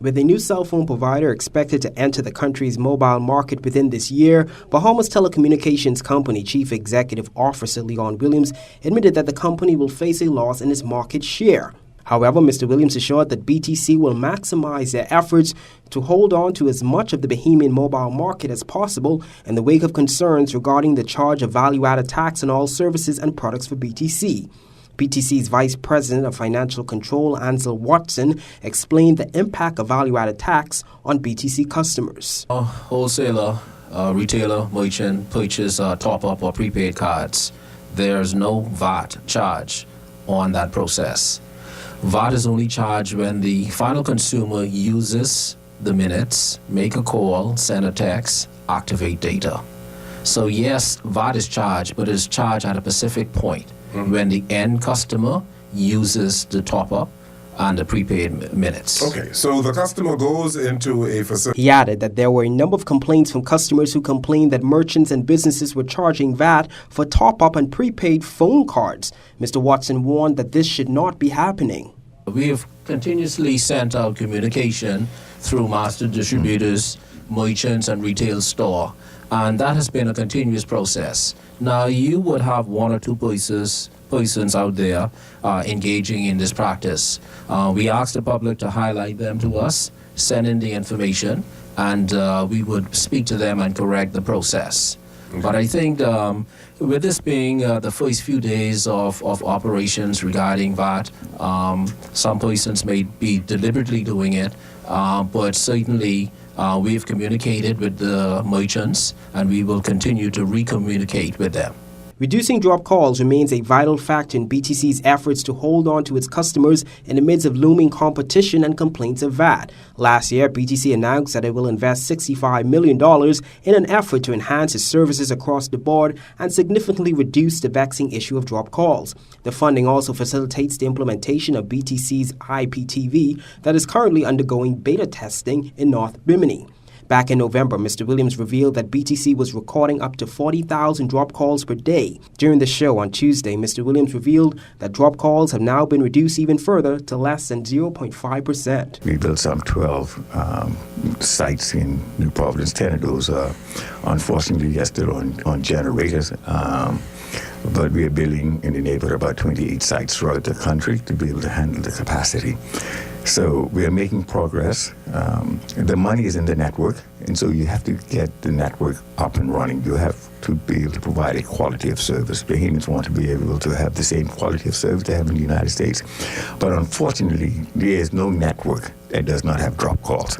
With a new cell phone provider expected to enter the country's mobile market within this year, Bahamas Telecommunications Company Chief Executive Officer Leon Williams admitted that the company will face a loss in its market share. However, Mr. Williams assured that BTC will maximize their efforts to hold on to as much of the Bahamian mobile market as possible in the wake of concerns regarding the charge of value-added tax on all services and products for BTC. BTC's Vice President of Financial Control, Ansel Watson, explained the impact of value-added tax on BTC customers. A wholesaler, retailer, merchant purchase top-up or prepaid cards. There's no VAT charge on that process. VAT is only charged when the final consumer uses the minutes, make a call, send a text, activate data. So yes, VAT is charged, but it's charged at a specific point. When the end customer uses the top-up and the prepaid minutes. Okay, so the customer goes into a facility. He added that there were a number of complaints from customers who complained that merchants and businesses were charging VAT for top-up and prepaid phone cards. Mr. Watson warned that this should not be happening. We have continuously sent out communication through master distributors, merchants, and retail store, and that has been a continuous process. Now, you would have one or two persons out there engaging in this practice. We ask the public to highlight them to us, send in the information, and we would speak to them and correct the process. Okay. But I think with this being the first few days of operations regarding VAT, some persons may be deliberately doing it, but certainly we've communicated with the merchants, and we will continue to re-communicate with them. Reducing drop calls remains a vital factor in BTC's efforts to hold on to its customers in the midst of looming competition and complaints of VAT. Last year, BTC announced that it will invest $65 million in an effort to enhance its services across the board and significantly reduce the vexing issue of drop calls. The funding also facilitates the implementation of BTC's IPTV that is currently undergoing beta testing in North Bimini. Back in November, Mr. Williams revealed that BTC was recording up to 40,000 drop calls per day. During the show on Tuesday, Mr. Williams revealed that drop calls have now been reduced even further to less than 0.5%. We built some 12 sites in New Providence. 10 of those are unfortunately still on generators. But we are building in the neighborhood about 28 sites throughout the country to be able to handle the capacity. So we are making progress. The money is in the network, and so you have to get the network up and running. You have to be able to provide a quality of service. Bahamians want to be able to have the same quality of service they have in the United States. But unfortunately, there is no network that does not have drop calls.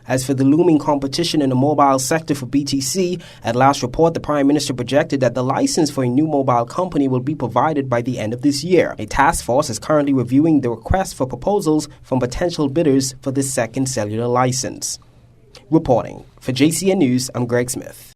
As for the looming competition in the mobile sector for BTC, at last report, the Prime Minister projected that the license for a new mobile company will be provided by the end of this year. A task force is currently reviewing the request for proposals from potential bidders for this second cellular license. Reporting for JCN News, I'm Greg Smith.